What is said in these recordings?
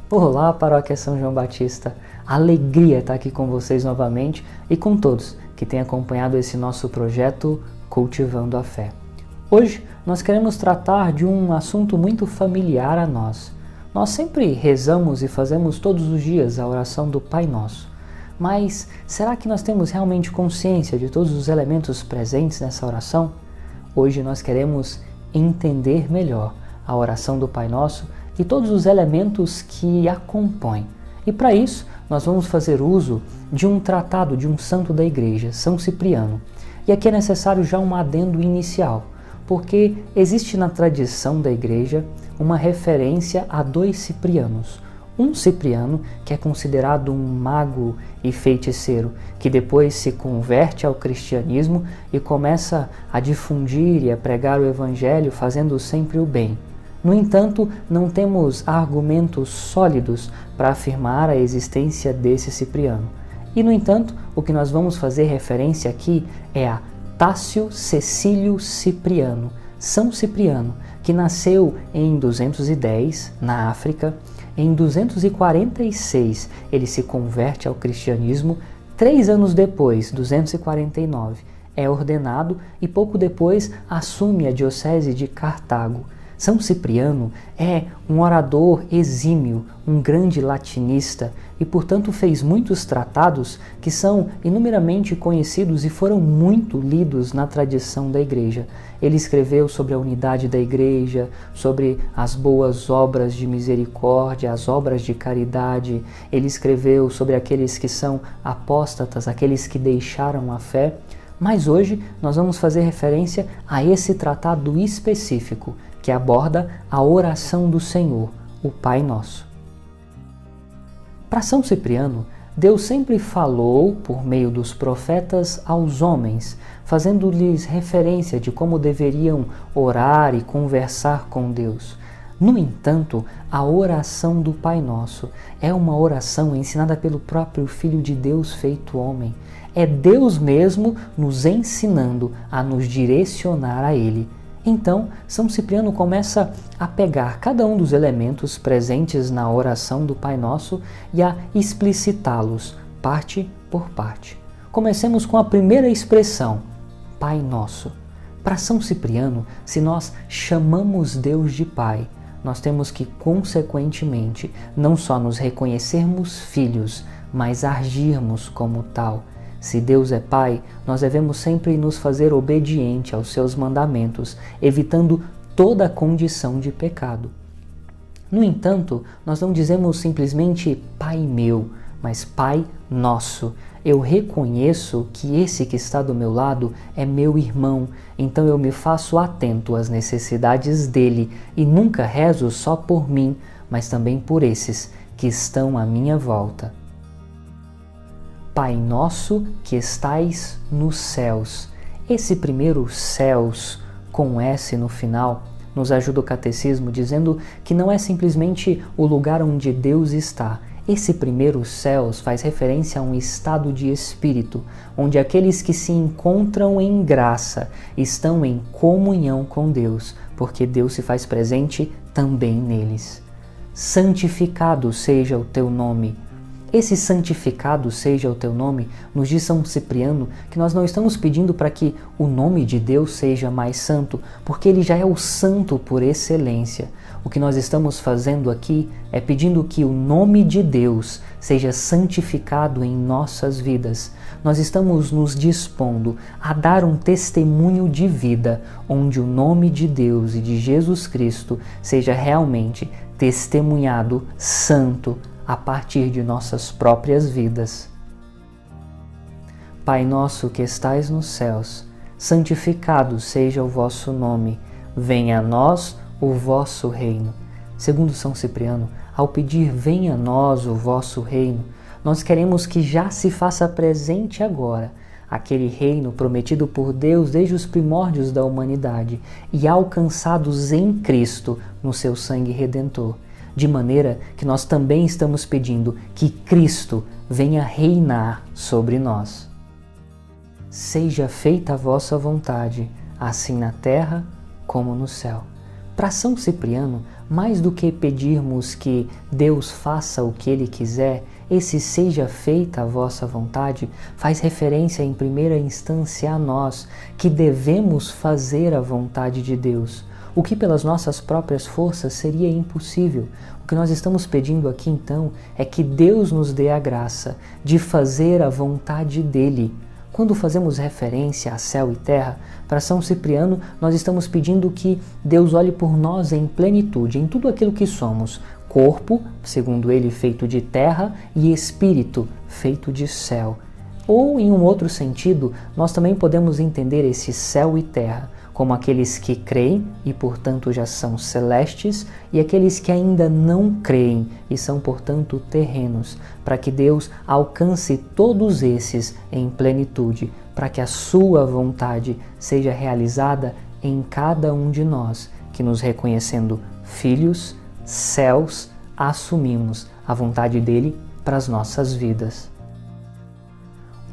Olá, Paróquia São João Batista. Alegria estar aqui com vocês novamente e com todos que têm acompanhado esse nosso projeto Cultivando a Fé. Hoje nós queremos tratar de um assunto muito familiar a nós. Nós sempre rezamos e fazemos todos os dias a oração do Pai Nosso. Mas será que nós temos realmente consciência de todos os elementos presentes nessa oração? Hoje nós queremos entender melhor a oração do Pai Nosso e todos os elementos que a compõem. E para isso, nós vamos fazer uso de um tratado de um santo da Igreja, São Cipriano. E aqui é necessário já um adendo inicial, porque existe na tradição da Igreja uma referência a dois Ciprianos. Um Cipriano, que é considerado um mago e feiticeiro, que depois se converte ao cristianismo e começa a difundir e a pregar o Evangelho, fazendo sempre o bem. No entanto, não temos argumentos sólidos para afirmar a existência desse Cipriano. E, no entanto, o que nós vamos fazer referência aqui é a Tácio Cecílio Cipriano, São Cipriano, que nasceu em 210, na África. Em 246, ele se converte ao cristianismo. 3 anos depois, 249, é ordenado e pouco depois assume a diocese de Cartago. São Cipriano é um orador exímio, um grande latinista e, portanto, fez muitos tratados que são inumeramente conhecidos e foram muito lidos na tradição da Igreja. Ele escreveu sobre a unidade da Igreja, sobre as boas obras de misericórdia, as obras de caridade. Ele escreveu sobre aqueles que são apóstatas, aqueles que deixaram a fé. Mas hoje nós vamos fazer referência a esse tratado específico que aborda a oração do Senhor, o Pai Nosso. Para São Cipriano, Deus sempre falou, por meio dos profetas, aos homens, fazendo-lhes referência de como deveriam orar e conversar com Deus. No entanto, a oração do Pai Nosso é uma oração ensinada pelo próprio Filho de Deus feito homem. É Deus mesmo nos ensinando a nos direcionar a Ele. Então, São Cipriano começa a pegar cada um dos elementos presentes na oração do Pai Nosso e a explicitá-los, parte por parte. Comecemos com a primeira expressão, Pai Nosso. Para São Cipriano, se nós chamamos Deus de Pai, nós temos que, consequentemente, não só nos reconhecermos filhos, mas agirmos como tal. Se Deus é Pai, nós devemos sempre nos fazer obediente aos seus mandamentos, evitando toda condição de pecado. No entanto, nós não dizemos simplesmente Pai meu, mas Pai nosso. Eu reconheço que esse que está do meu lado é meu irmão, então eu me faço atento às necessidades dele e nunca rezo só por mim, mas também por esses que estão à minha volta. Pai nosso que estais nos céus. Esse primeiro céus, com S no final, nos ajuda o catecismo dizendo que não é simplesmente o lugar onde Deus está. Esse primeiro céus faz referência a um estado de espírito, onde aqueles que se encontram em graça estão em comunhão com Deus, porque Deus se faz presente também neles. Santificado seja o teu nome. Esse santificado seja o teu nome, nos diz São Cipriano que nós não estamos pedindo para que o nome de Deus seja mais santo, porque ele já é o santo por excelência. O que nós estamos fazendo aqui é pedindo que o nome de Deus seja santificado em nossas vidas. Nós estamos nos dispondo a dar um testemunho de vida, onde o nome de Deus e de Jesus Cristo seja realmente testemunhado santo, a partir de nossas próprias vidas. Pai nosso que estais nos céus, santificado seja o vosso nome, venha a nós o vosso reino. Segundo São Cipriano, ao pedir venha a nós o vosso reino, nós queremos que já se faça presente agora aquele reino prometido por Deus desde os primórdios da humanidade e alcançados em Cristo no seu sangue redentor. De maneira que nós também estamos pedindo que Cristo venha reinar sobre nós. Seja feita a vossa vontade, assim na terra como no céu. Para São Cipriano, mais do que pedirmos que Deus faça o que Ele quiser, esse seja feita a vossa vontade, faz referência em primeira instância a nós, que devemos fazer a vontade de Deus, o que pelas nossas próprias forças seria impossível. O que nós estamos pedindo aqui então é que Deus nos dê a graça de fazer a vontade dEle. Quando fazemos referência a céu e terra, para São Cipriano, nós estamos pedindo que Deus olhe por nós em plenitude, em tudo aquilo que somos, corpo, segundo ele, feito de terra, e espírito, feito de céu. Ou, em um outro sentido, nós também podemos entender esse céu e terra como aqueles que creem e, portanto, já são celestes, e aqueles que ainda não creem e são, portanto, terrenos, para que Deus alcance todos esses em plenitude, para que a sua vontade seja realizada em cada um de nós, que nos reconhecendo filhos, céus, assumimos a vontade dele para as nossas vidas.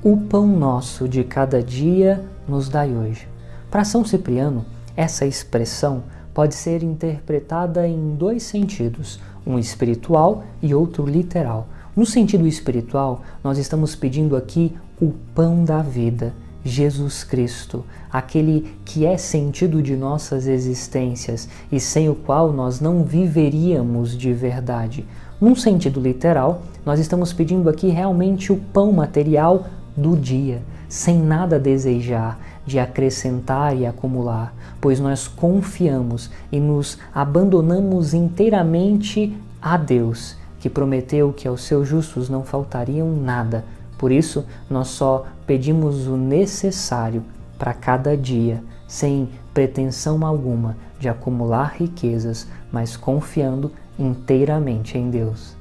O pão nosso de cada dia nos dai hoje. Para São Cipriano, essa expressão pode ser interpretada em dois sentidos, um espiritual e outro literal. No sentido espiritual, nós estamos pedindo aqui o pão da vida, Jesus Cristo, aquele que é sentido de nossas existências e sem o qual nós não viveríamos de verdade. Num sentido literal, nós estamos pedindo aqui realmente o pão material do dia, sem nada desejar de acrescentar e acumular, pois nós confiamos e nos abandonamos inteiramente a Deus, que prometeu que aos seus justos não faltariam nada. Por isso, nós só pedimos o necessário para cada dia, sem pretensão alguma de acumular riquezas, mas confiando inteiramente em Deus.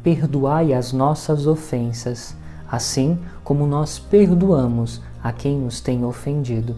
Perdoai as nossas ofensas, assim como nós perdoamos a quem nos tem ofendido.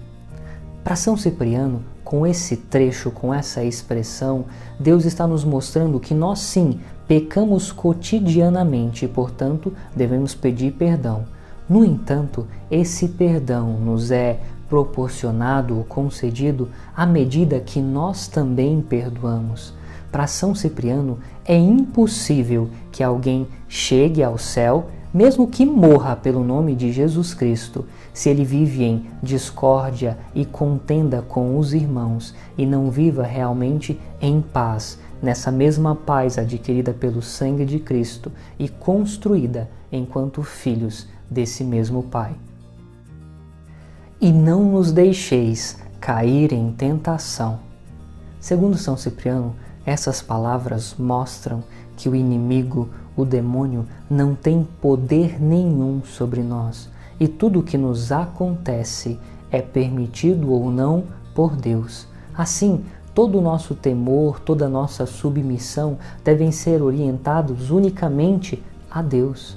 Para São Cipriano, com esse trecho, com essa expressão, Deus está nos mostrando que nós sim pecamos cotidianamente e, portanto, devemos pedir perdão. No entanto, esse perdão nos é proporcionado ou concedido à medida que nós também perdoamos. Para São Cipriano, é impossível que alguém chegue ao céu, mesmo que morra pelo nome de Jesus Cristo, se ele vive em discórdia e contenda com os irmãos e não viva realmente em paz, nessa mesma paz adquirida pelo sangue de Cristo e construída enquanto filhos desse mesmo Pai. E não nos deixeis cair em tentação. Segundo São Cipriano, essas palavras mostram que o inimigo, o demônio, não tem poder nenhum sobre nós e tudo o que nos acontece é permitido ou não por Deus. Assim, todo o nosso temor, toda a nossa submissão devem ser orientados unicamente a Deus.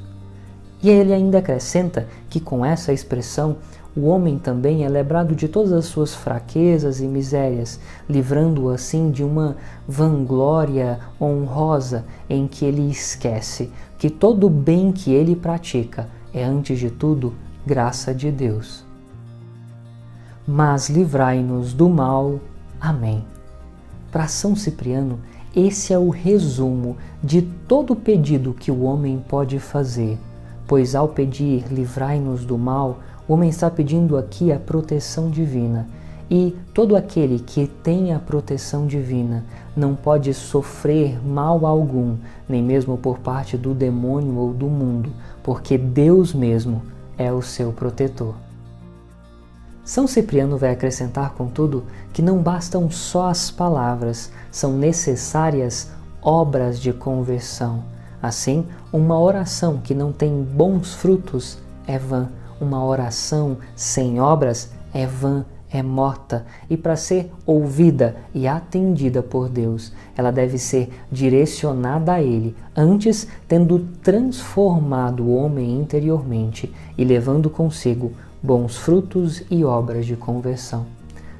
E ele ainda acrescenta que com essa expressão o homem também é lembrado de todas as suas fraquezas e misérias, livrando-o assim de uma vanglória honrosa em que ele esquece que todo o bem que ele pratica é, antes de tudo, graça de Deus. Mas livrai-nos do mal. Amém. Para São Cipriano, esse é o resumo de todo o pedido que o homem pode fazer, pois ao pedir livrai-nos do mal, o homem está pedindo aqui a proteção divina, e todo aquele que tem a proteção divina não pode sofrer mal algum, nem mesmo por parte do demônio ou do mundo, porque Deus mesmo é o seu protetor. São Cipriano vai acrescentar, contudo, que não bastam só as palavras, são necessárias obras de conversão. Assim, uma oração que não tem bons frutos é vã. Uma oração sem obras é vã, é morta, e para ser ouvida e atendida por Deus, ela deve ser direcionada a Ele, antes tendo transformado o homem interiormente e levando consigo bons frutos e obras de conversão.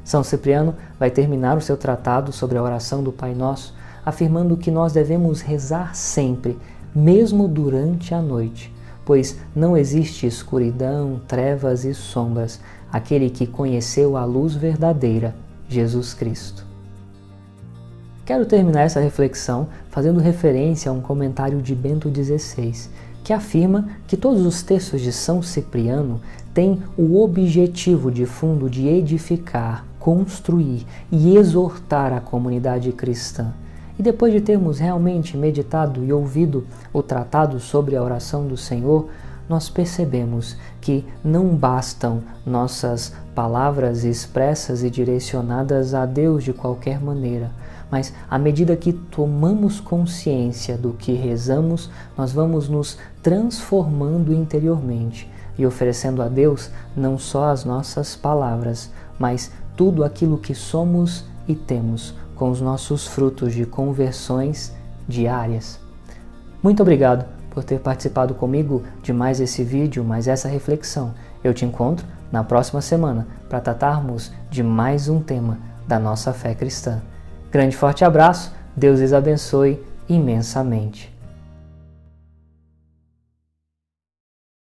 São Cipriano vai terminar o seu tratado sobre a oração do Pai Nosso, afirmando que nós devemos rezar sempre, mesmo durante a noite, pois não existe escuridão, trevas e sombras, aquele que conheceu a luz verdadeira, Jesus Cristo. quero terminar essa reflexão fazendo referência a um comentário de Bento XVI, que afirma que todos os textos de São Cipriano têm o objetivo de fundo de edificar, construir e exortar a comunidade cristã. E depois de termos realmente meditado e ouvido o tratado sobre a oração do Senhor, nós percebemos que não bastam nossas palavras expressas e direcionadas a Deus de qualquer maneira, mas à medida que tomamos consciência do que rezamos, nós vamos nos transformando interiormente e oferecendo a Deus não só as nossas palavras, mas tudo aquilo que somos e temos, com os nossos frutos de conversões diárias. Muito obrigado por ter participado comigo de mais esse vídeo, mais essa reflexão. Eu te encontro na próxima semana para tratarmos de mais um tema da nossa fé cristã. Grande forte abraço, Deus lhes abençoe imensamente.